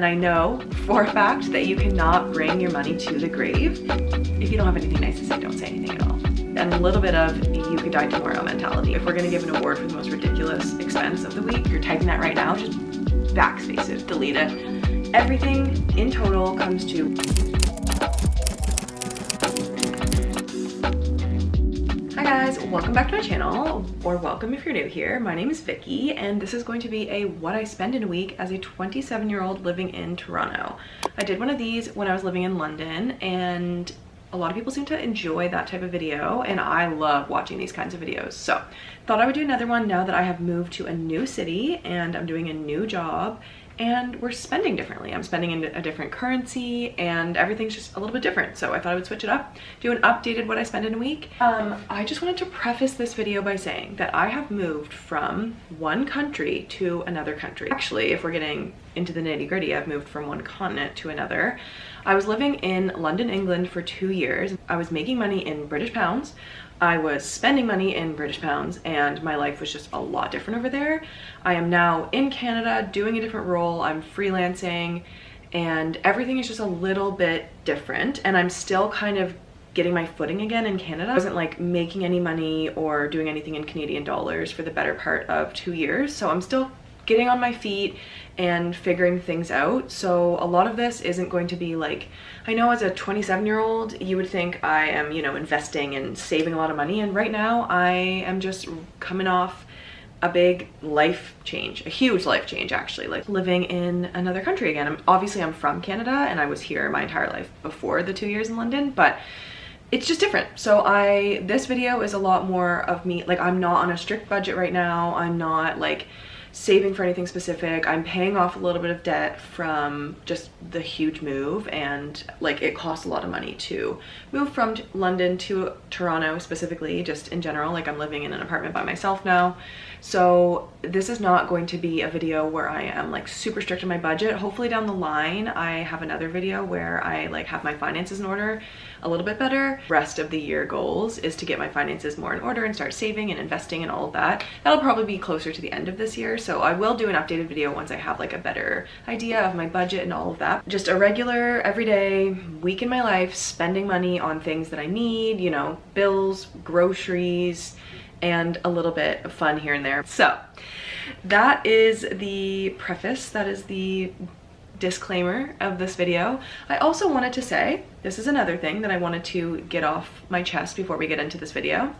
And I know for a fact that you cannot bring your money to the grave. If you don't have anything nice to say, don't say anything at all. And a little bit of you could die tomorrow mentality. If we're gonna give an award for the most ridiculous expense of the week, you're typing that right now, just backspace it, delete it. Everything in total comes to Hi guys, welcome back to my channel, or welcome if you're new here. My name is Vicky, and this is going to be a what I spend in a week as a 27-year-old living in Toronto. I did one of these when I was living in London, and a lot of people seem to enjoy that type of video, and I love watching these kinds of videos. So thought I would do another one now that I have moved to a new city and I'm doing a new job and we're spending differently. I'm spending in a different currency and everything's just a little bit different. So I thought I would switch it up, do an updated what I spend in a week. I just wanted to preface this video by saying that I have moved from one country to another country. Actually, if we're getting into the nitty-gritty, I've moved from one continent to another. I was living in London, England for 2 years. I was making money in British pounds. I was spending money in British pounds, and my life was just a lot different over there. I am now in Canada doing a different role. I'm freelancing and everything is just a little bit different, and I'm still kind of getting my footing again in Canada. I wasn't like making any money or doing anything in Canadian dollars for the better part of 2 years. So I'm still getting on my feet and figuring things out. So a lot of this isn't going to be like, I know as a 27-year-old, you would think I am, you know, investing and saving a lot of money. And right now I am just coming off a big life change, a huge life change actually, like living in another country again. Obviously I'm from Canada and I was here my entire life before the 2 years in London, but it's just different. So this video is a lot more of me, like I'm not on a strict budget right now. I'm not like saving for anything specific. I'm paying off a little bit of debt from just the huge move, and like it costs a lot of money to move from London to Toronto specifically, just in general. Like I'm living in an apartment by myself now. So this is not going to be a video where I am like super strict on my budget. Hopefully down the line I have another video where I like have my finances in order a little bit better. Rest of the year goals is to get my finances more in order and start saving and investing and all of that. That'll probably be closer to the end of this year. So I will do an updated video once I have like a better idea of my budget and all of that. Just a regular everyday week in my life, spending money on things that I need, you know, bills, groceries, and a little bit of fun here and there. So that is the preface, that is the disclaimer of this video. I also wanted to say, this is another thing that I wanted to get off my chest before we get into this video.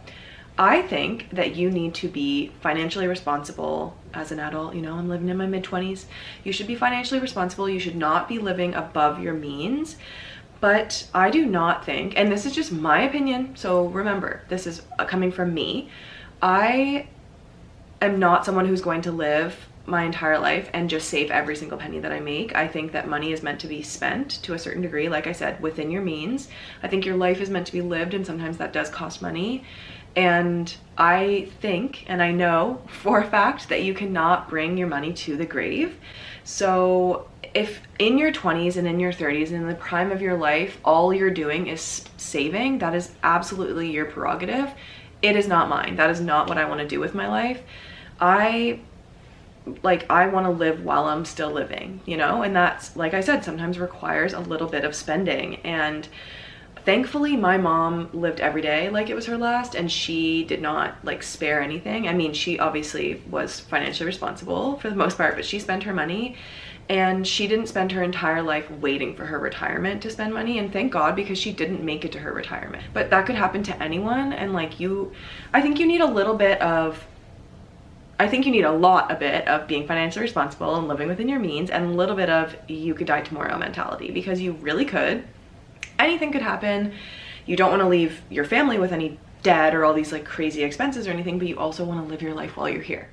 I think that you need to be financially responsible as an adult. You know, I'm living in my mid-20s. You should be financially responsible. You should not be living above your means. But I do not think, and this is just my opinion, so remember, this is coming from me. I am not someone who's going to live my entire life and just save every single penny that I make. I think that money is meant to be spent to a certain degree, like I said, within your means. I think your life is meant to be lived, and sometimes that does cost money. And I think, and I know for a fact, that you cannot bring your money to the grave. So if in your 20s and in your 30s and in the prime of your life, all you're doing is saving, that is absolutely your prerogative. It is not mine. That is not what I want to do with my life. I want to live while I'm still living, you know, and that's, like I said, sometimes requires a little bit of spending. And thankfully my mom lived every day like it was her last, and she did not like spare anything. I mean, she obviously was financially responsible for the most part, but she spent her money, and she didn't spend her entire life waiting for her retirement to spend money. And thank God, because she didn't make it to her retirement. But that could happen to anyone. And like I think you need a lot of being financially responsible and living within your means, and a little bit of you could die tomorrow mentality, because you really could. Anything could happen. You don't want to leave your family with any debt or all these like crazy expenses or anything, but you also want to live your life while you're here.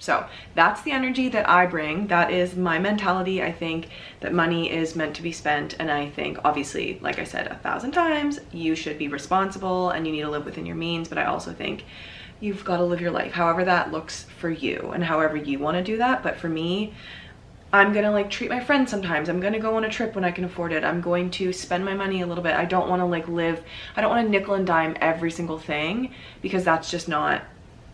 So that's the energy that I bring. That is my mentality. I think that money is meant to be spent, and I think, obviously, like I said 1,000 times, you should be responsible and you need to live within your means. But I also think you've got to live your life however that looks for you and however you want to do that. But for me, I'm gonna like treat my friends sometimes. I'm gonna go on a trip when I can afford it. I'm going to spend my money a little bit. I don't want to like I don't want to nickel and dime every single thing, because that's just not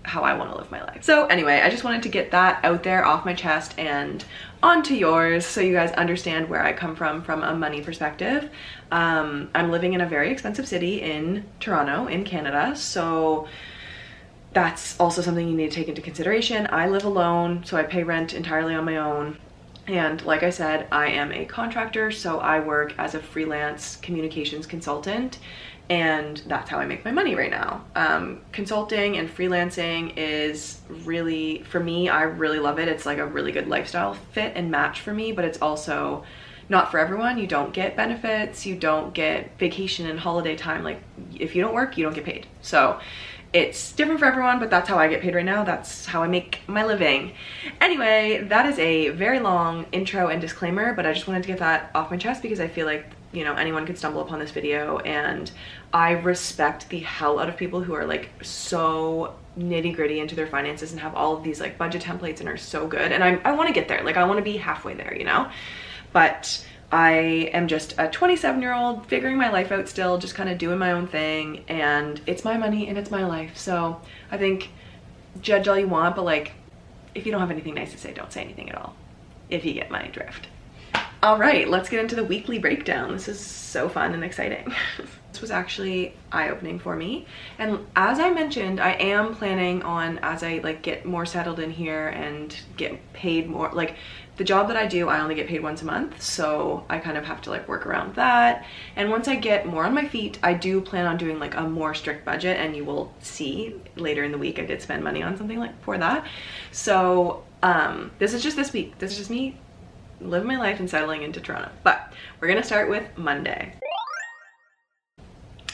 how I want to live my life. So anyway, I just wanted to get that out there off my chest and onto yours so you guys understand where I come from a money perspective. I'm living in a very expensive city in Toronto in Canada, so that's also something you need to take into consideration. I live alone, so I pay rent entirely on my own. And like I said, I am a contractor, so I work as a freelance communications consultant, and that's how I make my money right now. Consulting and freelancing is really, for me, I really love it. It's like a really good lifestyle fit and match for me, but it's also not for everyone. You don't get benefits, you don't get vacation and holiday time. Like if you don't work, you don't get paid. So it's different for everyone, but that's how I get paid right now. That's how I make my living. Anyway, that is a very long intro and disclaimer, but I just wanted to get that off my chest because I feel like, you know, anyone could stumble upon this video, and I respect the hell out of people who are like so nitty gritty into their finances and have all of these like budget templates and are so good. And I want to get there. Like I want to be halfway there, you know, but I am just a 27-year-old figuring my life out still, just kind of doing my own thing, and it's my money and it's my life. So I think judge all you want, but like if you don't have anything nice to say, don't say anything at all, if you get my drift. All right, let's get into the weekly breakdown. This is so fun and exciting. This was actually eye-opening for me. And as I mentioned, I am planning on, as I like get more settled in here and get paid more, like the job that I do, I only get paid once a month. So I kind of have to like work around that. And once I get more on my feet, I do plan on doing like a more strict budget, and you will see later in the week I did spend money on something like for that. So this is just this week. This is just me living my life and settling into Toronto. But we're gonna start with Monday.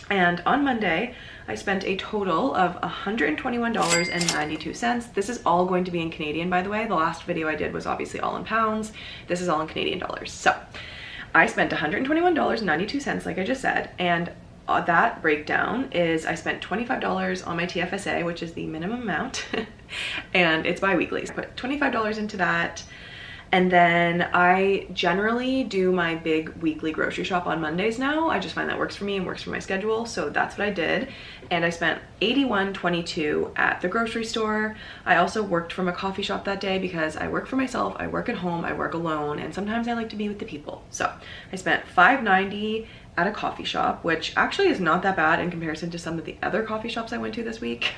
And on Monday, I spent a total of $121.92. This is all going to be in Canadian, by the way. The last video I did was obviously all in pounds. This is all in Canadian dollars. So I spent $121.92, like I just said, and that breakdown is I spent $25 on my TFSA, which is the minimum amount, and it's bi-weekly. So I put $25 into that. And then I generally do my big weekly grocery shop on Mondays now. I just find that works for me and works for my schedule. So that's what I did. And I spent $81.22 at the grocery store. I also worked from a coffee shop that day because I work for myself, I work at home, I work alone, and sometimes I like to be with the people. So I spent $5.90 at a coffee shop, which actually is not that bad in comparison to some of the other coffee shops I went to this week.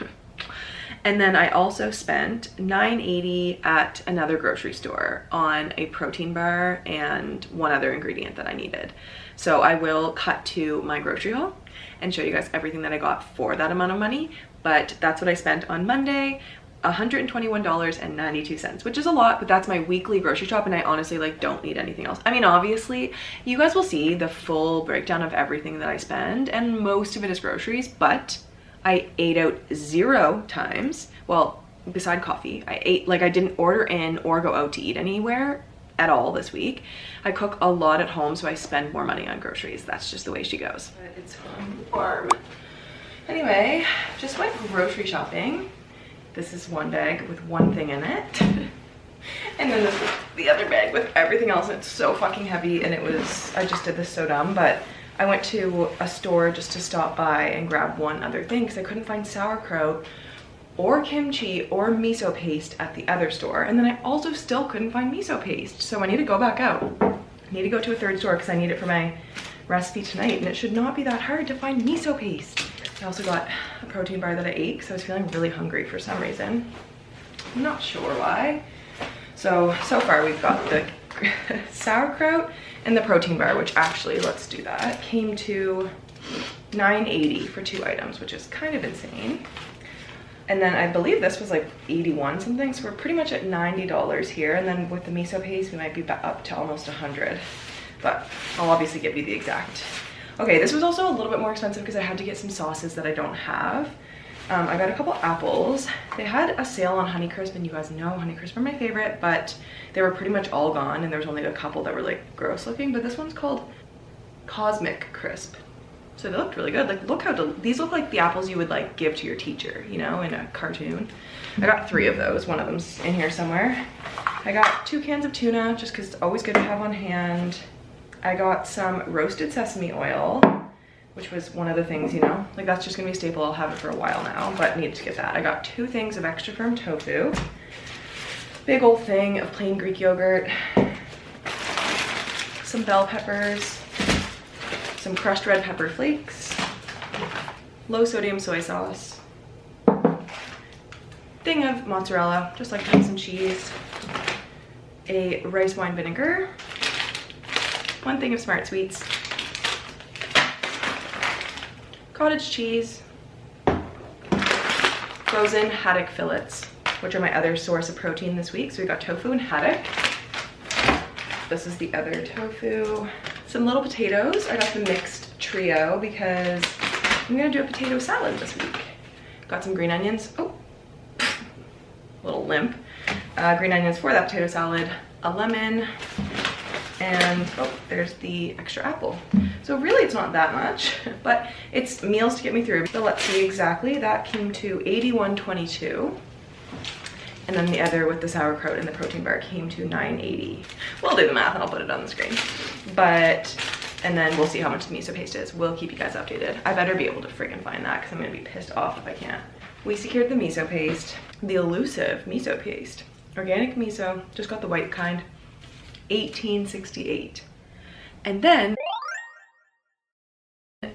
And then I also spent $9.80 at another grocery store on a protein bar and one other ingredient that I needed. So I will cut to my grocery haul and show you guys everything that I got for that amount of money. But that's what I spent on Monday, $121.92, which is a lot, but that's my weekly grocery shop, and I honestly like don't need anything else. I mean, obviously you guys will see the full breakdown of everything that I spend, and most of it is groceries, but I ate out 0 times. Well, beside coffee, I ate, like I didn't order in or go out to eat anywhere at all this week. I cook a lot at home, so I spend more money on groceries. That's just the way she goes. But it's warm. Anyway, just went grocery shopping. This is one bag with one thing in it. And then this is the other bag with everything else. It's so fucking heavy, and it was, I just did this so dumb, but I went to a store just to stop by and grab one other thing because I couldn't find sauerkraut or kimchi or miso paste at the other store. And then I also still couldn't find miso paste. So I need to go back out. I need to go to a third store because I need it for my recipe tonight. And it should not be that hard to find miso paste. I also got a protein bar that I ate because I was feeling really hungry for some reason. I'm not sure why. So far we've got the sauerkraut and the protein bar, which actually, let's do that, came to $9.80 for 2 items, which is kind of insane. And then I believe this was like 81 something, so we're pretty much at $90 here. And then with the miso paste, we might be up to almost 100, but I'll obviously give you the exact. Okay, this was also a little bit more expensive because I had to get some sauces that I don't have. I got a couple apples. They had a sale on Honeycrisp, and you guys know Honeycrisp are my favorite, but they were pretty much all gone, and there was only a couple that were like gross looking. But this one's called Cosmic Crisp. So they looked really good. Like, look how these look like the apples you would like give to your teacher, you know, in a cartoon. I got 3 of those. One of them's in here somewhere. I got 2 cans of tuna, just because it's always good to have on hand. I got some roasted sesame oil. which was one of the things, you know, like that's just gonna be a staple. I'll have it for a while now, but need to get that. I got 2 things of extra firm tofu, big old thing of plain Greek yogurt, some bell peppers, some crushed red pepper flakes, low sodium soy sauce, thing of mozzarella, just like some cheese, a rice wine vinegar, 1 thing of Smart Sweets, cottage cheese, frozen haddock fillets, which are my other source of protein this week. So we got tofu and haddock. This is the other tofu. Some little potatoes. I got the mixed trio because I'm gonna do a potato salad this week. Got some green onions. Oh, little limp. Green onions for that potato salad, a lemon, and oh, there's the extra apple. So really it's not that much, but it's meals to get me through. So let's see exactly. That came to $81.22. And then the other with the sauerkraut and the protein bar came to $9.80. We'll do the math and I'll put it on the screen. And then we'll see how much the miso paste is. We'll keep you guys updated. I better be able to friggin' find that because I'm gonna be pissed off if I can't. We secured the miso paste, the elusive miso paste. Organic miso, just got the white kind, $18.68. And then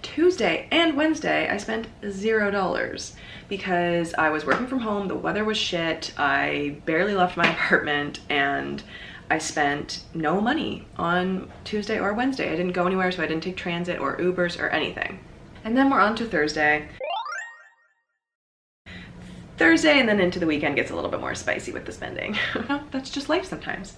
Tuesday and Wednesday, I spent $0 because I was working from home, the weather was shit, I barely left my apartment, and I spent no money on Tuesday or Wednesday. I didn't go anywhere, so I didn't take transit or Ubers or anything. And then we're on to Thursday. And then into the weekend gets a little bit more spicy with the spending. That's just life sometimes.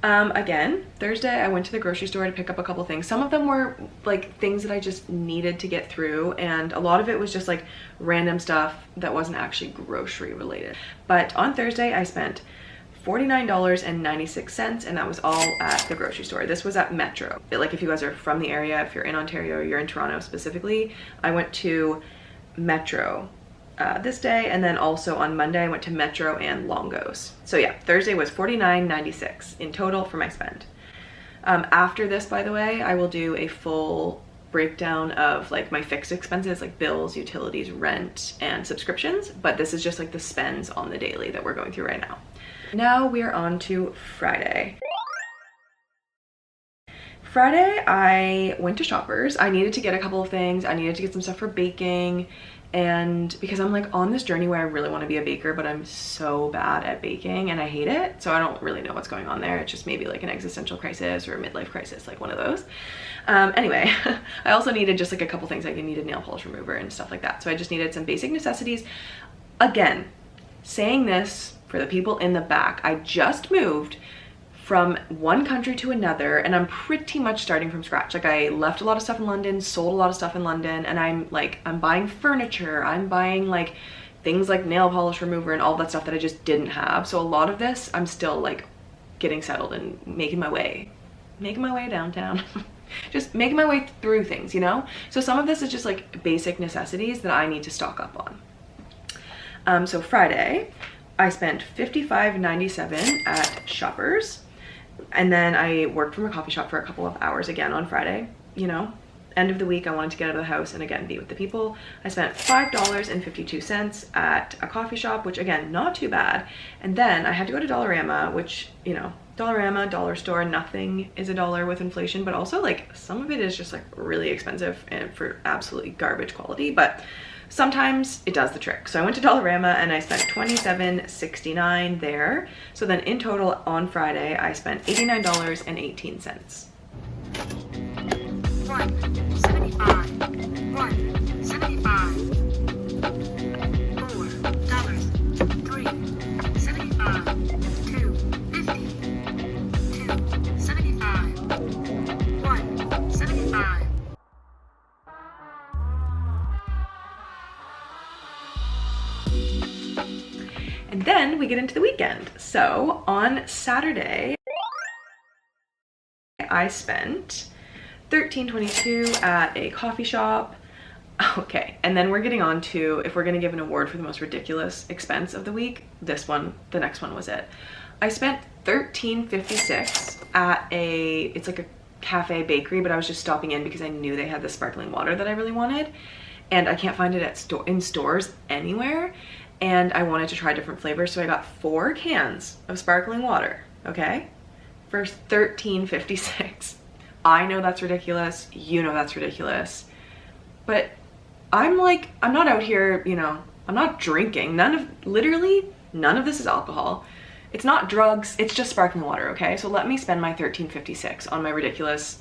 Again, Thursday I went to the grocery store to pick up a couple things. Some of them were like things that I just needed to get through, and a lot of it was just like random stuff that wasn't actually grocery related. But on Thursday I spent $49.96, and that was all at the grocery store. This was at Metro. Like if you guys are from the area, if you're in Ontario, you're in Toronto specifically, I went to Metro this day, and then also on Monday I went to Metro and Longos. So yeah, Thursday was $49.96 in total for my spend. After this, by the way, I will do a full breakdown of like my fixed expenses, like bills, utilities, rent, and subscriptions, but this is just like the spends on the daily that we're going through right now. Now we are on to Friday. Friday I went to Shoppers. I needed to get a couple of things. I needed to get some stuff for baking, and because I'm like on this journey where I really want to be a baker, but I'm so bad at baking and I hate it, so I don't really know what's going on there. It's just maybe like an existential crisis or a midlife crisis, like one of those. Anyway, I also needed just like a couple things. Like I needed nail polish remover and stuff like that, so I just needed some basic necessities. Again, saying this for the people in the back, I just moved from one country to another, and I'm pretty much starting from scratch. Like I left a lot of stuff in London, sold a lot of stuff in London, and I'm buying furniture, I'm buying like things like nail polish remover and all that stuff that I just didn't have. So a lot of this I'm still like getting settled and making my way downtown. Just making my way through things, you know? So some of this is just like basic necessities that I need to stock up on. So Friday I spent $55.97 at Shoppers. And then I worked from a coffee shop for a couple of hours again on Friday. You know, end of the week, I wanted to get out of the house and again be with the people. I spent $5.52 at a coffee shop, which again, not too bad. And then I had to go to Dollarama, which, you know, Dollarama, dollar store, nothing is a dollar with inflation, but also like some of it is just like really expensive and for absolutely garbage quality, but sometimes it does the trick. So I went to Dollarama and I spent $27.69 there. So then in total on Friday, I spent $89.18. $1.75, $1.75, $4, $3.75, $2.50, $2.75, $1.75. And then we get into the weekend. So on Saturday, I spent $13.22 at a coffee shop. Okay, and then we're getting on to, if we're gonna give an award for the most ridiculous expense of the week, this one, the next one was it. I spent $13.56 at it's like a cafe bakery, but I was just stopping in because I knew they had the sparkling water that I really wanted, and I can't find it at in stores anywhere, and I wanted to try different flavors, so I got 4 cans of sparkling water, okay, for $13.56. I know that's ridiculous, you know that's ridiculous, but I'm like, I'm not out here, you know, I'm not drinking. Literally none of this is alcohol. It's not drugs, it's just sparkling water, okay? So let me spend my $13.56 on my ridiculous,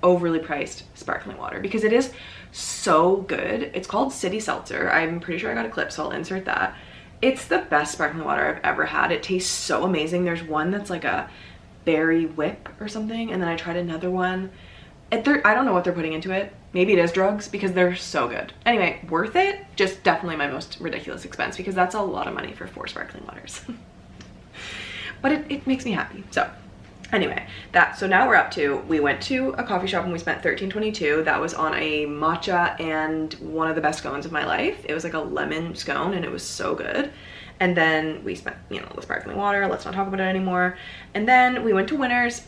overly priced sparkling water because it is so good. It's called City Seltzer. I'm pretty sure I got a clip, so I'll insert that. It's the best sparkling water I've ever had. It tastes so amazing. There's one that's like a berry whip or something, and then I tried another one. I don't know what they're putting into it. Maybe it is drugs because they're so good. Anyway, worth it. Just definitely my most ridiculous expense because that's a lot of money for 4 sparkling waters. But it makes me happy. So anyway, so now we're up to, we went to a coffee shop and we spent $13.22. That was on a matcha and one of the best scones of my life. It was like a lemon scone and it was so good. And then we spent, you know, the sparkling water. Let's not talk about it anymore. And then we went to Winners.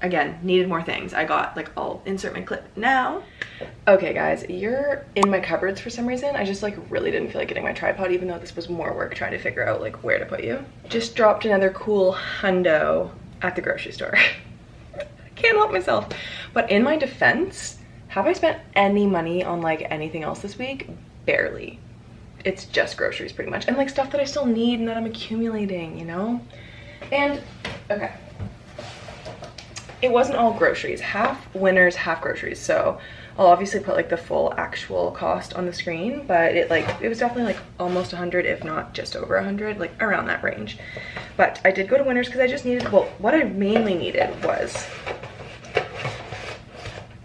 Again, needed more things. I got, like, I'll insert my clip now. Okay guys, you're in my cupboards for some reason. I just like really didn't feel like getting my tripod, even though this was more work trying to figure out like where to put you. Just dropped another cool hundo at the grocery store. I can't help myself. But in my defense, have I spent any money on like anything else this week? Barely. It's just groceries pretty much. And like stuff that I still need and that I'm accumulating, you know? And, okay. It wasn't all groceries, half Winners, half groceries. So I'll obviously put like the full actual cost on the screen, but it was definitely like almost 100, if not just over 100, like around that range. But I did go to Winners because I just needed, well, what I mainly needed was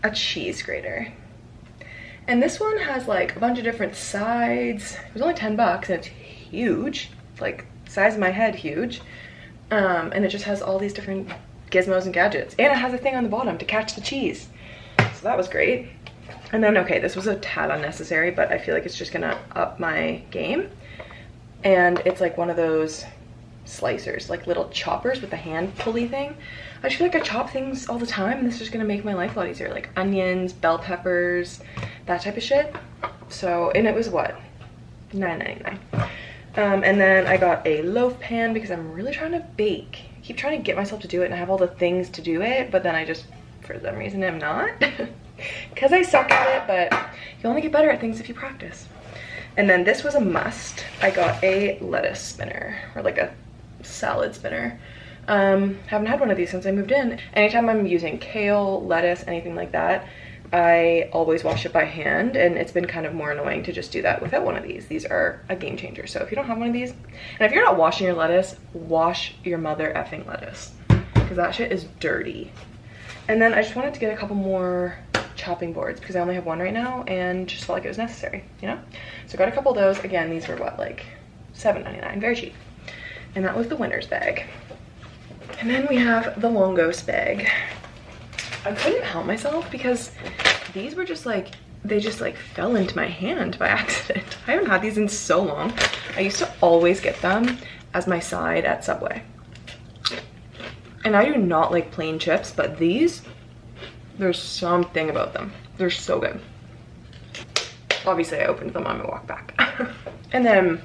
a cheese grater. And this one has like a bunch of different sides. It was only 10 bucks and it's huge, like size of my head huge. And it just has all these different gizmos and gadgets, and it has a thing on the bottom to catch the cheese, so that was great. And then, okay, this was a tad unnecessary, but I feel like it's just gonna up my game, and it's like one of those slicers, like little choppers with a hand pulley thing. I just feel like I chop things all the time, and this is just gonna make my life a lot easier, like onions, bell peppers, that type of shit. So, and it was what, $9.99. And then I got a loaf pan because I'm really trying to bake. I keep trying to get myself to do it and I have all the things to do it, but then I just, for some reason, am not. Because I suck at it, but you only get better at things if you practice. And then this was a must. I got a lettuce spinner, or like a salad spinner. Haven't had one of these since I moved in. Anytime I'm using kale, lettuce, anything like that, I always wash it by hand, and it's been kind of more annoying to just do that without one of these. These are a game changer. So if you don't have one of these, and if you're not washing your lettuce, wash your mother effing lettuce, because that shit is dirty. And then I just wanted to get a couple more chopping boards because I only have one right now and just felt like it was necessary, you know? So I got a couple of those. Again, these were what, like $7.99, very cheap. And that was the Winners bag. And then we have the Longos bag. I couldn't help myself because these were just like, they just like fell into my hand by accident. I haven't had these in so long. I used to always get them as my side at Subway. And I do not like plain chips, but these, there's something about them. They're so good. Obviously I opened them on my walk back. And then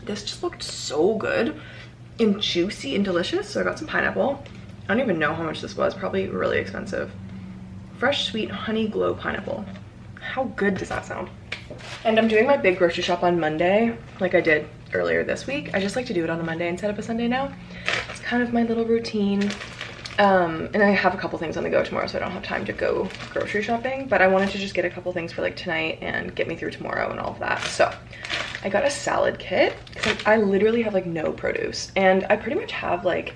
this just looked so good and juicy and delicious. So I got some pineapple. I don't even know how much this was, probably really expensive. Fresh sweet honey glow pineapple. How good does that sound? And I'm doing my big grocery shop on Monday, like I did earlier this week. I just like to do it on a Monday instead of a Sunday now. It's kind of my little routine. And I have a couple things on the go tomorrow, so I don't have time to go grocery shopping, but I wanted to just get a couple things for like tonight and get me through tomorrow and all of that. So I got a salad kit because I literally have like no produce, and I pretty much have like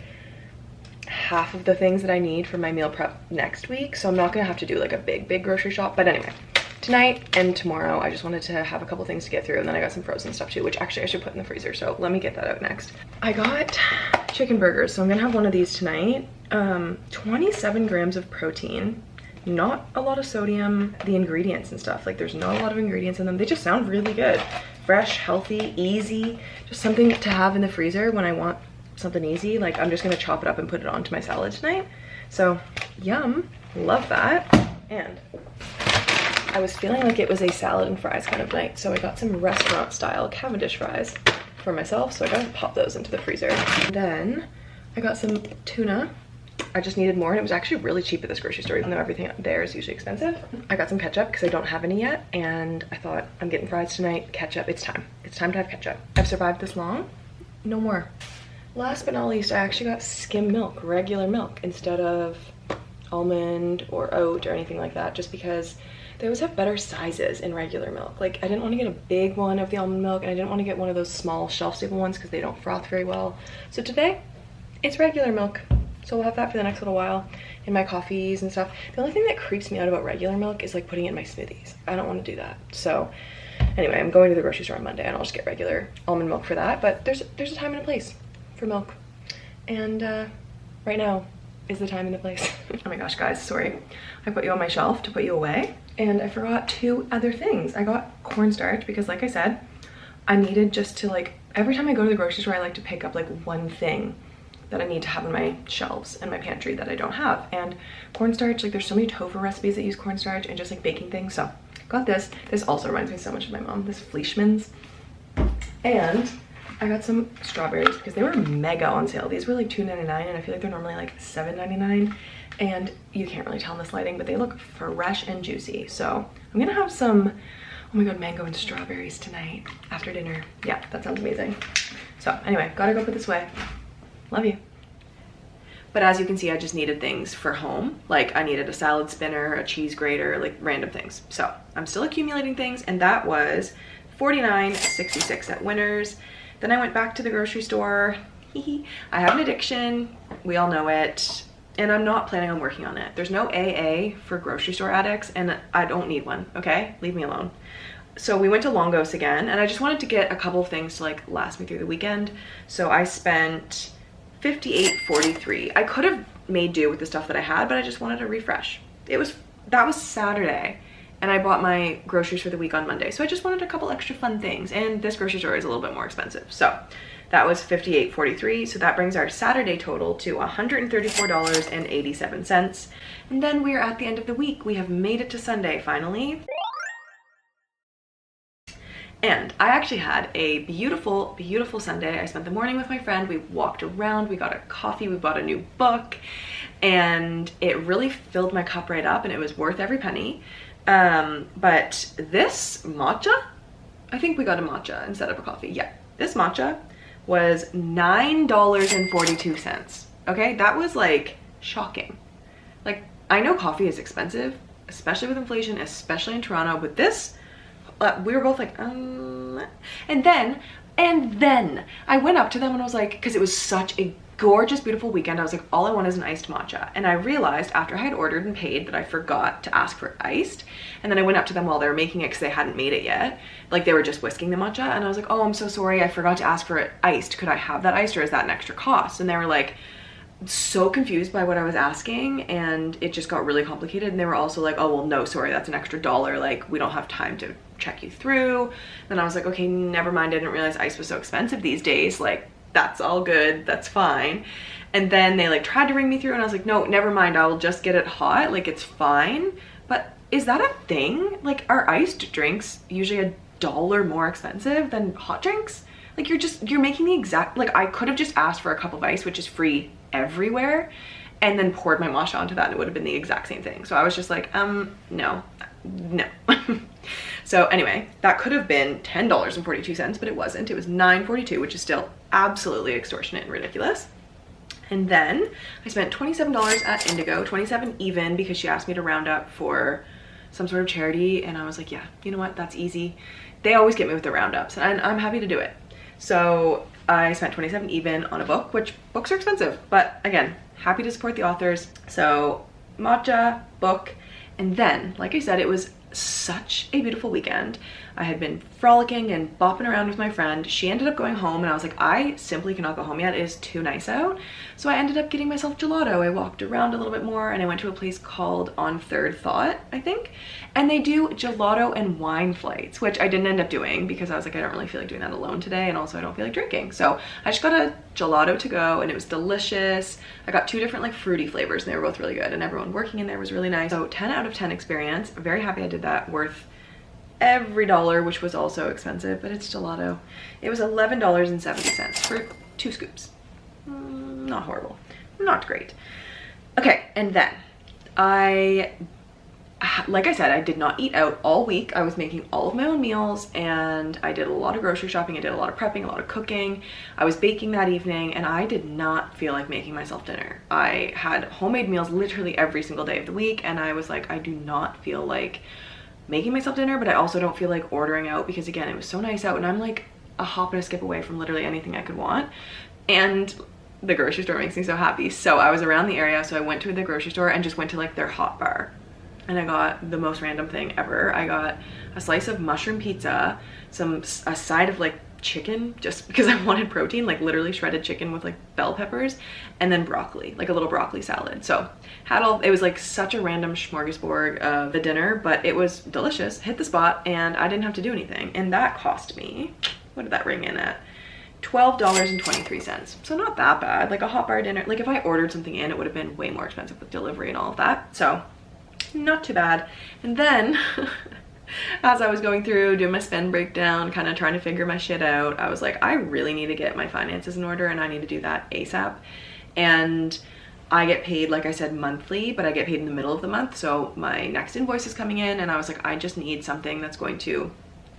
half of the things that I need for my meal prep next week, so I'm not gonna have to do like a big grocery shop. But anyway, tonight and tomorrow I just wanted to have a couple things to get through, and then I got some frozen stuff too, which actually I should put in the freezer, so let me get that out next. I got chicken burgers, so I'm gonna have one of these tonight. 27 grams of protein, not a lot of sodium. The ingredients and stuff, like there's not a lot of ingredients in them. They just sound really good. Fresh, healthy, easy, just something to have in the freezer when I want something easy. Like I'm just gonna chop it up and put it onto my salad tonight. So yum. Love that. And I was feeling like it was a salad and fries kind of night, so I got some restaurant style Cavendish fries for myself, so I gotta pop those into the freezer. And then I got some tuna. I just needed more, and it was actually really cheap at this grocery store, even though everything there is usually expensive. I got some ketchup because I don't have any yet, and I thought, I'm getting fries tonight, ketchup, it's time. It's time to have ketchup. I've survived this long, no more. Last but not least, I actually got skim milk, regular milk, instead of almond or oat or anything like that, just because they always have better sizes in regular milk. Like, I didn't want to get a big one of the almond milk, and I didn't want to get one of those small shelf-stable ones because they don't froth very well. So today, it's regular milk. So we'll have that for the next little while in my coffees and stuff. The only thing that creeps me out about regular milk is like putting it in my smoothies. I don't want to do that. So anyway, I'm going to the grocery store on Monday, and I'll just get regular almond milk for that. But there's a time and a place for milk. And right now is the time and the place. Oh my gosh, guys, sorry. I put you on my shelf to put you away. And I forgot 2 other things. I got cornstarch because, like I said, I needed just to, like, every time I go to the grocery store, I like to pick up like one thing that I need to have in my shelves and my pantry that I don't have. And cornstarch, like, there's so many tofu recipes that use cornstarch and just like baking things. So got this. This also reminds me so much of my mom, this Fleischmann's. And I got some strawberries because they were mega on sale. These were like $2.99, and I feel like they're normally like $7.99. And you can't really tell in this lighting, but they look fresh and juicy. So I'm gonna have some, oh my god, mango and strawberries tonight after dinner. Yeah, that sounds amazing. So anyway, gotta go put this away. Love you. But as you can see, I just needed things for home. Like, I needed a salad spinner, a cheese grater, like random things. So I'm still accumulating things, and that was $49.66 at Winners. Then I went back to the grocery store. I have an addiction, we all know it, and I'm not planning on working on it. There's no AA for grocery store addicts, and I don't need one, okay? Leave me alone. So we went to Longos again, and I just wanted to get a couple of things to like last me through the weekend. So I spent $58.43. I could have made do with the stuff that I had, but I just wanted to refresh. That was Saturday, and I bought my groceries for the week on Monday. So I just wanted a couple extra fun things, and this grocery store is a little bit more expensive. So that was $58.43. So that brings our Saturday total to $134.87. And then we're at the end of the week. We have made it to Sunday finally. And I actually had a beautiful, beautiful Sunday. I spent the morning with my friend. We walked around, we got a coffee, we bought a new book, and it really filled my cup right up, and it was worth every penny. But this matcha, I think we got a matcha instead of a coffee. Yeah, this matcha was $9.42. Okay, that was like shocking. Like, I know coffee is expensive, especially with inflation, especially in Toronto, but this, we were both like, and then I went up to them and I was like, because it was such a gorgeous, beautiful weekend, I was like, all I want is an iced matcha. And I realized after I had ordered and paid that I forgot to ask for iced. And then I went up to them while they were making it because they hadn't made it yet. Like, they were just whisking the matcha, and I was like, oh, I'm so sorry, I forgot to ask for it iced. Could I have that iced, or is that an extra cost? And they were like, so confused by what I was asking, and it just got really complicated. And they were also like, oh, well, no, sorry, that's an extra $1. Like, we don't have time to check you through. Then I was like, okay, never mind. I didn't realize ice was so expensive these days. Like, that's all good, that's fine. And then they like tried to ring me through, and I was like, no, never mind, I will just get it hot, like, it's fine. But is that a thing? Like, are iced drinks usually $1 more expensive than hot drinks? Like, you're making the exact, like, I could have just asked for a cup of ice, which is free everywhere, and then poured my matcha onto that, and it would have been the exact same thing. So I was just like, no. So anyway, that could have been $10.42, but it wasn't. It was $9.42, which is still absolutely extortionate and ridiculous. And then I spent $27 at Indigo, 27 even, because she asked me to round up for some sort of charity, and I was like, yeah, you know what, that's easy. They always get me with the roundups, and I'm happy to do it. So I spent 27 even on a book, which books are expensive, but again, happy to support the authors. So matcha, book, and then, like I said, it was such a beautiful weekend. I had been frolicking and bopping around with my friend. She ended up going home and I was like, I simply cannot go home yet. It is too nice out. So I ended up getting myself gelato. I walked around a little bit more and I went to a place called On Third Thought, I think. And they do gelato and wine flights, which I didn't end up doing because I was like, I don't really feel like doing that alone today. And also I don't feel like drinking. So I just got a gelato to go and it was delicious. I got 2 different like fruity flavors and they were both really good. And everyone working in there was really nice. So 10 out of 10 experience. Very happy I did that. Worth every dollar, which was also expensive, but it's gelato. It was $11.70 for 2 scoops. Not horrible, not great. Okay, and then like I said, I did not eat out all week. I was making all of my own meals and I did a lot of grocery shopping. I did a lot of prepping, a lot of cooking. I was baking that evening and I did not feel like making myself dinner. I had homemade meals literally every single day of the week and I was like, I do not feel like making myself dinner, but I also don't feel like ordering out because again, it was so nice out and I'm like a hop and a skip away from literally anything I could want. And the grocery store makes me so happy. So I was around the area, so I went to the grocery store and just went to like their hot bar. And I got the most random thing ever. I got a slice of mushroom pizza, a side of like chicken just because I wanted protein, like literally shredded chicken with like bell peppers, and then broccoli, like a little broccoli salad. So it was like such a random smorgasbord of the dinner, but it was delicious, hit the spot, and I didn't have to do anything. And that cost me, what did that ring in at? $12.23. So not that bad. Like a hot bar dinner, like if I ordered something in, it would have been way more expensive with delivery and all of that. So not too bad. And then as I was going through doing my spend breakdown, kind of trying to figure my shit out, I was like, I really need to get my finances in order and I need to do that ASAP. And I get paid, like I said, monthly, but I get paid in the middle of the month. So my next invoice is coming in and I was like, I just need something that's going to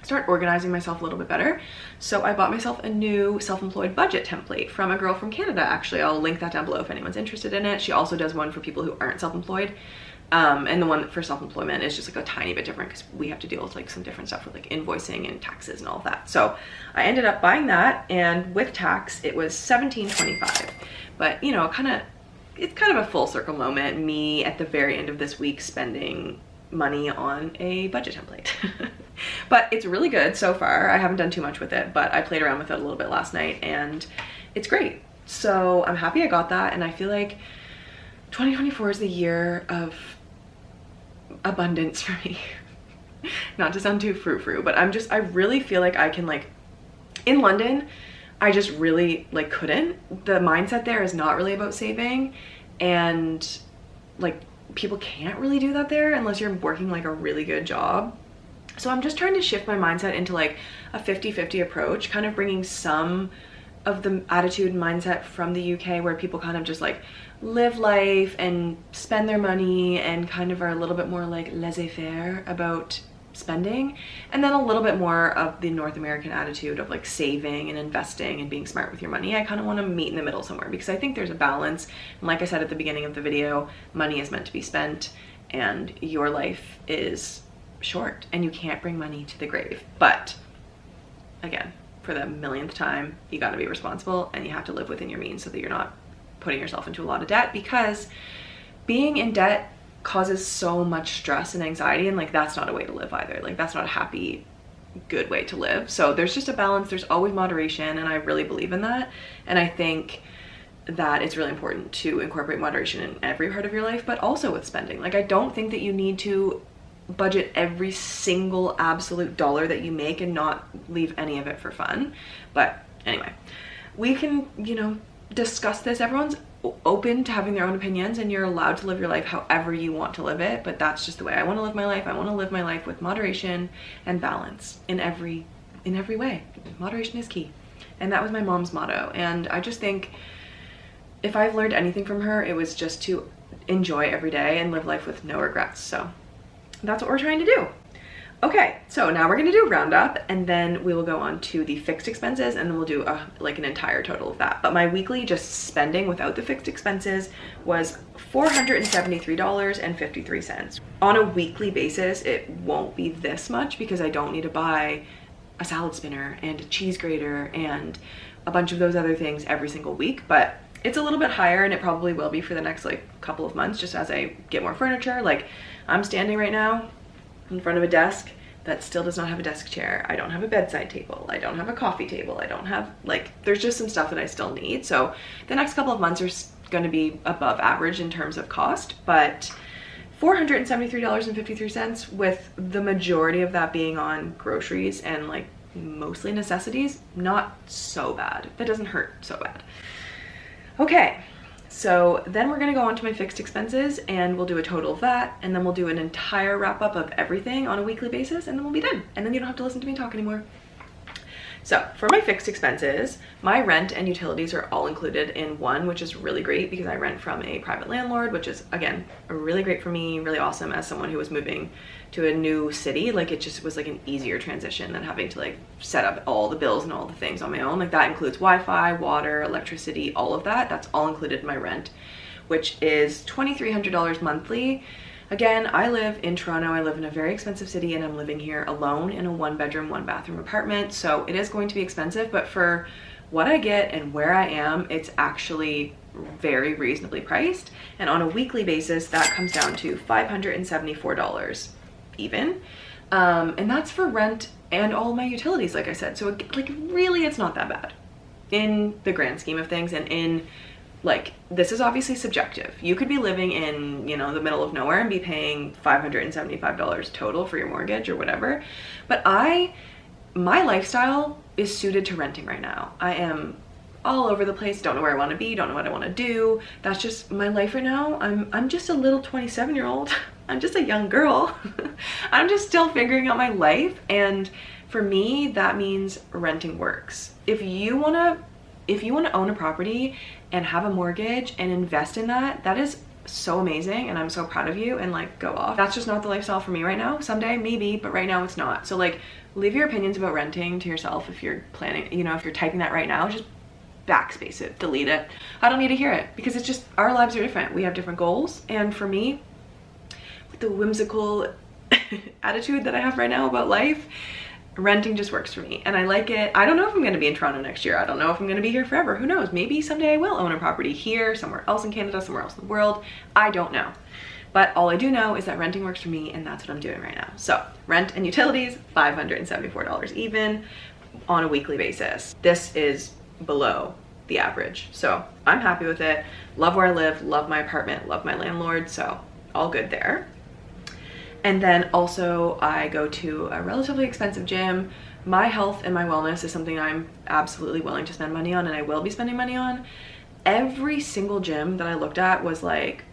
start organizing myself a little bit better. So I bought myself a new self-employed budget template from a girl from Canada. Actually, I'll link that down below if anyone's interested in it. She also does one for people who aren't self-employed. And the one for self-employment is just like a tiny bit different because we have to deal with like some different stuff with like invoicing and taxes and all of that. So I ended up buying that, and with tax it was $17.25. But you know, it's kind of a full circle moment, me at the very end of this week spending money on a budget template. But it's really good so far. I haven't done too much with it, but I played around with it a little bit last night and it's great. So I'm happy I got that, and I feel like 2024 is the year of abundance for me. Not to sound too frou-frou, but I really feel like I can, like, in London, I just really like couldn't. The mindset there is not really about saving, and like people can't really do that there unless you're working like a really good job. So I'm just trying to shift my mindset into like a 50-50 approach, kind of bringing some of the attitude and mindset from the UK where people kind of just like live life and spend their money and kind of are a little bit more like laissez-faire about spending, and then a little bit more of the North American attitude of like saving and investing and being smart with your money. I kind of want to meet in the middle somewhere because I think there's a balance, and like I said at the beginning of the video, money is meant to be spent and your life is short and you can't bring money to the grave. But again, for the millionth time, you got to be responsible and you have to live within your means so that you're not putting yourself into a lot of debt, because being in debt causes so much stress and anxiety, and like that's not a way to live either. Like that's not a happy, good way to live. So there's just a balance, there's always moderation, and I really believe in that. And I think that it's really important to incorporate moderation in every part of your life, but also with spending. Like I don't think that you need to budget every single absolute dollar that you make and not leave any of it for fun. But anyway, we can, you know, discuss this. Everyone's open to having their own opinions and you're allowed to live your life however you want to live it, but that's just the way I want to live my life. I want to live my life with moderation and balance in every way. Moderation is key. And that was my mom's motto, and I just think if I've learned anything from her, it was just to enjoy every day and live life with no regrets. So that's what we're trying to do. Okay, so now we're gonna do a roundup, and then we will go on to the fixed expenses, and then we'll do like an entire total of that. But my weekly just spending without the fixed expenses was $473.53. On a weekly basis, it won't be this much because I don't need to buy a salad spinner and a cheese grater and a bunch of those other things every single week, but it's a little bit higher, and it probably will be for the next like couple of months just as I get more furniture. Like I'm standing right now in front of a desk that still does not have a desk chair. I don't have a bedside table. I don't have a coffee table. I don't have, like, there's just some stuff that I still need. So the next couple of months are going to be above average in terms of cost, but $473.53, with the majority of that being on groceries and like mostly necessities, not so bad. That doesn't hurt so bad. Okay, so then we're gonna go on to my fixed expenses and we'll do a total of that, and then we'll do an entire wrap up of everything on a weekly basis, and then we'll be done. And then you don't have to listen to me talk anymore. So for my fixed expenses, my rent and utilities are all included in one, which is really great because I rent from a private landlord, which is, again, really great for me, really awesome as someone who was moving to a new city. Like, it just was like an easier transition than having to like set up all the bills and all the things on my own. Like, that includes Wi-Fi, water, electricity, all of that. That's all included in my rent, which is $2,300 monthly. Again, I live in Toronto. I live in a very expensive city, and I'm living here alone in a 1-bedroom, 1-bathroom apartment. So it is going to be expensive, but for what I get and where I am, it's actually very reasonably priced. And on a weekly basis, that comes down to $574 even. And that's for rent and all of my utilities, like I said. So like, really, it's not that bad in the grand scheme of things. And in, like, this is obviously subjective. You could be living in, you know, the middle of nowhere and be paying $575 total for your mortgage or whatever. But my lifestyle is suited to renting right now. I am all over the place, don't know where I want to be, don't know what I want to do. That's just my life right now. I'm just a little 27-year-old. I'm just a young girl. I'm just still figuring out my life. And for me, that means renting works. If you want to own a property and have a mortgage and invest in that, that is so amazing, and I'm so proud of you, and like, go off. That's just not the lifestyle for me right now. Someday maybe, but right now it's not. So like, leave your opinions about renting to yourself. If you're planning, you know, if you're typing that right now, just backspace it, delete it. I don't need to hear it, because it's just, our lives are different. We have different goals, and for me, with the whimsical attitude that I have right now about life, renting just works for me, and I like it. I don't know if I'm going to be in Toronto next year. I don't know if I'm going to be here forever. Who knows? Maybe someday I will own a property here, somewhere else in Canada, somewhere else in the world. I don't know. But all I do know is that renting works for me, and that's what I'm doing right now. So rent and utilities, $574 even on a weekly basis. This is below the average. So I'm happy with it. Love where I live, love my apartment, love my landlord. So all good there. And then also I go to a relatively expensive gym. My health and my wellness is something I'm absolutely willing to spend money on, and I will be spending money on. Every single gym that I looked at was like,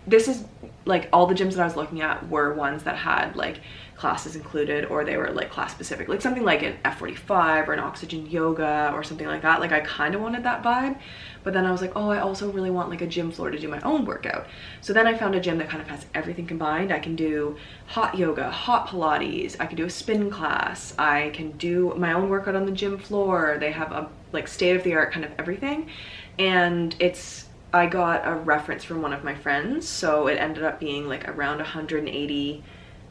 this is like, all the gyms that I was looking at were ones that had like classes included, or they were like class specific, like something like an F45 or an oxygen yoga or something like that. Like, I kind of wanted that vibe, but then I was like, oh, I also really want like a gym floor to do my own workout. So then I found a gym that kind of has everything combined. I can do hot yoga, hot Pilates, I can do a spin class, I can do my own workout on the gym floor. They have a like state-of-the-art kind of everything, and I got a reference from one of my friends, so it ended up being like around 180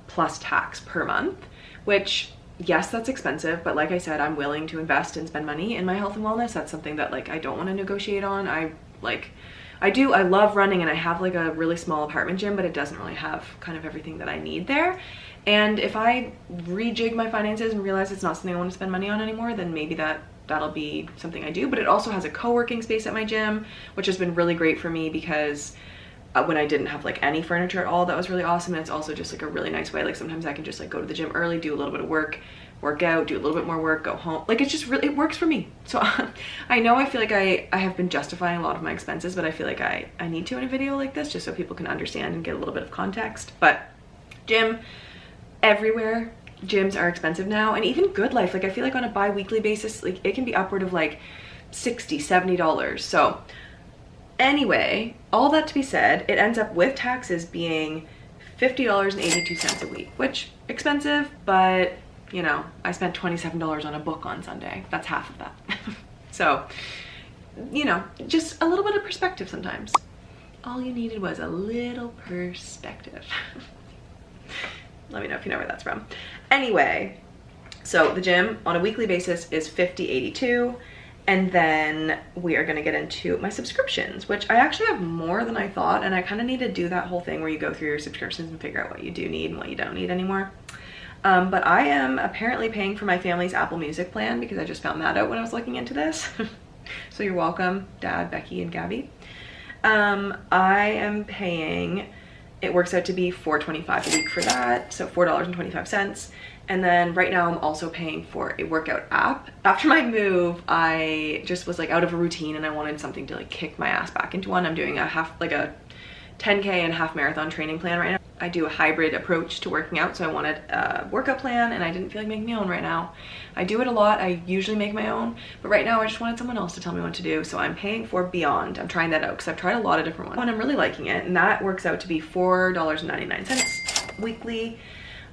plus tax per month, which, yes, that's expensive, but like I said, I'm willing to invest and spend money in my health and wellness. That's something that like I don't want to negotiate on. I love running, and I have like a really small apartment gym, but it doesn't really have kind of everything that I need there. And if I rejig my finances and realize it's not something I want to spend money on anymore, then maybe that'll be something I do. But it also has a co-working space at my gym, which has been really great for me, because when I didn't have like any furniture at all, that was really awesome. And it's also just like a really nice way. Like, sometimes I can just like go to the gym early, do a little bit of work out, do a little bit more work, go home. Like, it's just really, it works for me. So I know I feel like I have been justifying a lot of my expenses, but I feel like I need to in a video like this, just so people can understand and get a little bit of context. But gym, everywhere. Gyms are expensive now, and even Good Life, like I feel like on a bi-weekly basis, like it can be upward of like $60–70. So anyway, all that to be said, it ends up with taxes being $50.82 a week, which expensive, but you know, I spent $27 on a book on Sunday. That's half of that. So, you know, just a little bit of perspective sometimes. All you needed was a little perspective. Let me know if you know where that's from. Anyway, so the gym on a weekly basis is $50.82. And then we are gonna get into my subscriptions, which I actually have more than I thought. And I kind of need to do that whole thing where you go through your subscriptions and figure out what you do need and what you don't need anymore. But I am apparently paying for my family's Apple Music plan because I just found that out when I was looking into this. So you're welcome, Dad, Becky, and Gabby. I am paying, it works out to be $4.25 a week for that, so $4.25. And then right now I'm also paying for a workout app. After my move, I just was like out of a routine and I wanted something to like kick my ass back into one. I'm doing a 10K and half marathon training plan right now. I do a hybrid approach to working out, so I wanted a workout plan and I didn't feel like making my own right now. I do it a lot, I usually make my own, but right now I just wanted someone else to tell me what to do, so I'm paying for Beyond. I'm trying that out because I've tried a lot of different ones and I'm really liking it, and that works out to be $4.99 weekly.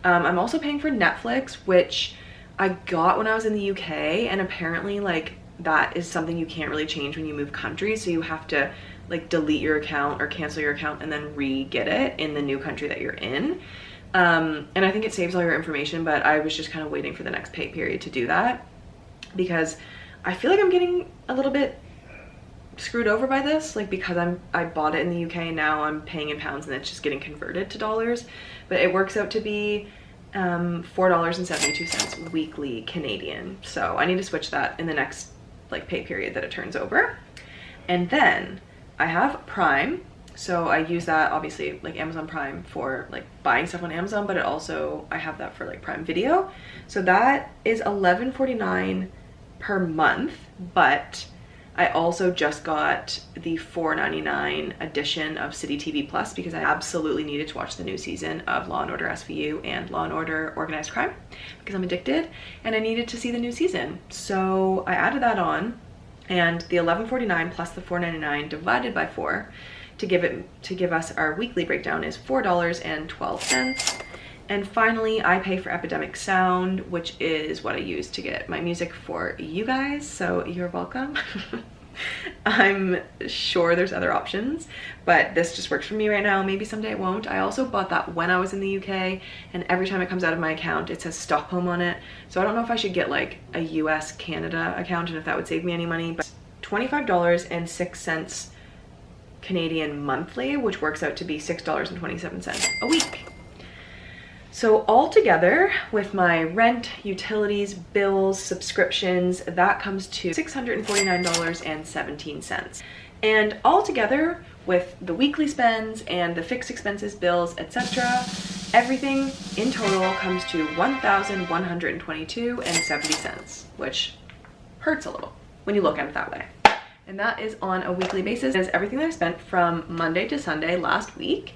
I'm also paying for Netflix, which I got when I was in the UK, and apparently like that is something you can't really change when you move countries, so you have to like delete your account or cancel your account and then re-get it in the new country that you're in. And I think it saves all your information, but I was just kind of waiting for the next pay period to do that because I feel like I'm getting a little bit screwed over by this, like because I bought it in the UK and now I'm paying in pounds and it's just getting converted to dollars, but it works out to be $4.72 weekly Canadian. So I need to switch that in the next like pay period that it turns over. And then I have Prime, so I use that obviously like Amazon Prime for like buying stuff on Amazon, but it also I have that for like Prime Video, so that is $11.49 per month. But I also just got the $4.99 edition of City TV Plus because I absolutely needed to watch the new season of Law & Order SVU and Law & Order Organized Crime because I'm addicted and I needed to see the new season. So I added that on, and the $11.49 plus the $4.99 divided by 4 to give us our weekly breakdown is $4.12. And finally, I pay for Epidemic Sound, which is what I use to get my music for you guys, so you're welcome. I'm sure there's other options, but this just works for me right now. Maybe someday it won't. I also bought that when I was in the UK, and every time it comes out of my account, it says Stockholm on it. So I don't know if I should get like a US Canada account and if that would save me any money, but $25.06 Canadian monthly, which works out to be $6.27 a week. So altogether, with my rent, utilities, bills, subscriptions, that comes to $649.17. And altogether, with the weekly spends and the fixed expenses, bills, etc., everything in total comes to $1,122.70, which hurts a little when you look at it that way. And that is on a weekly basis. It is everything that I spent from Monday to Sunday last week.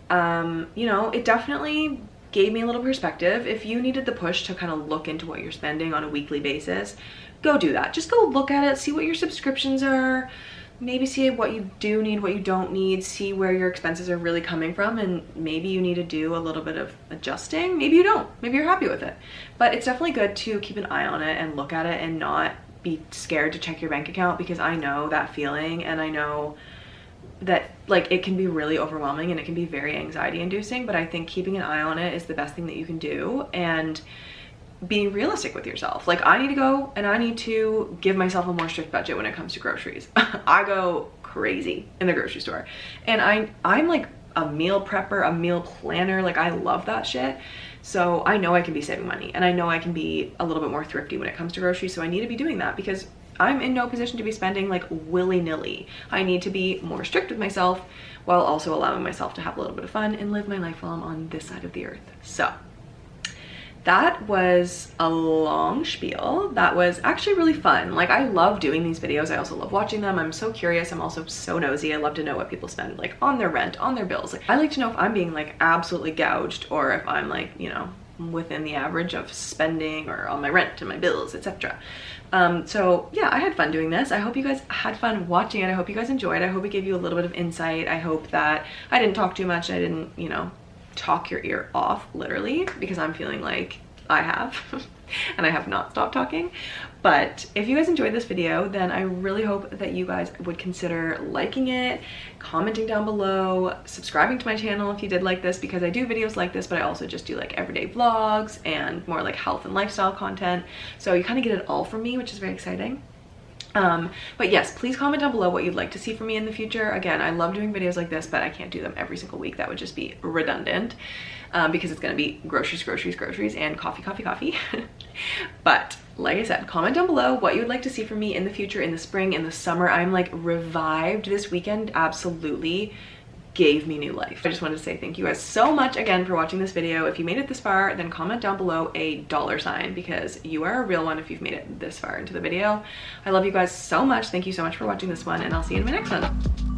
You know, it definitely gave me a little perspective. If you needed the push to kind of look into what you're spending on a weekly basis, go do that. Just go look at it, see what your subscriptions are, maybe see what you do need, what you don't need, see where your expenses are really coming from, and maybe you need to do a little bit of adjusting. Maybe you don't. Maybe you're happy with it. But it's definitely good to keep an eye on it and look at it and not be scared to check your bank account, because I know that feeling, and I know that like it can be really overwhelming and it can be very anxiety inducing, but I think keeping an eye on it is the best thing that you can do, and being realistic with yourself. Like I need to go and I need to give myself a more strict budget when it comes to groceries. I go crazy in the grocery store, and I'm like a meal prepper, a meal planner. Like I love that shit. So I know I can be saving money, and I know I can be a little bit more thrifty when it comes to groceries. So I need to be doing that because I'm in no position to be spending like willy-nilly. I need to be more strict with myself while also allowing myself to have a little bit of fun and live my life while I'm on this side of the earth. So that was a long spiel. That was actually really fun. Like I love doing these videos. I also love watching them. I'm so curious. I'm also so nosy. I love to know what people spend like on their rent, on their bills. Like I like to know if I'm being like absolutely gouged or if I'm like, you know, within the average of spending or on my rent and my bills, etc. So yeah, I had fun doing this. I hope you guys had fun watching it. I hope you guys enjoyed. I hope it gave you a little bit of insight. I hope that I didn't talk too much. I didn't, you know, talk your ear off literally, because I'm feeling like I have and I have not stopped talking. But if you guys enjoyed this video, then I really hope that you guys would consider liking it, commenting down below, subscribing to my channel if you did like this, because I do videos like this, but I also just do like everyday vlogs and more like health and lifestyle content. So you kind of get it all from me, which is very exciting. But yes, please comment down below what you'd like to see from me in the future. Again, I love doing videos like this, but I can't do them every single week. That would just be redundant, because it's gonna be groceries, groceries, groceries, and coffee, coffee, coffee. But like I said, comment down below what you would like to see from me in the future, in the spring, in the summer. I'm like revived. This weekend absolutely gave me new life. I just wanted to say thank you guys so much again for watching this video. If you made it this far, then comment down below a $, because you are a real one if you've made it this far into the video. I love you guys so much. Thank you so much for watching this one, and I'll see you in my next one.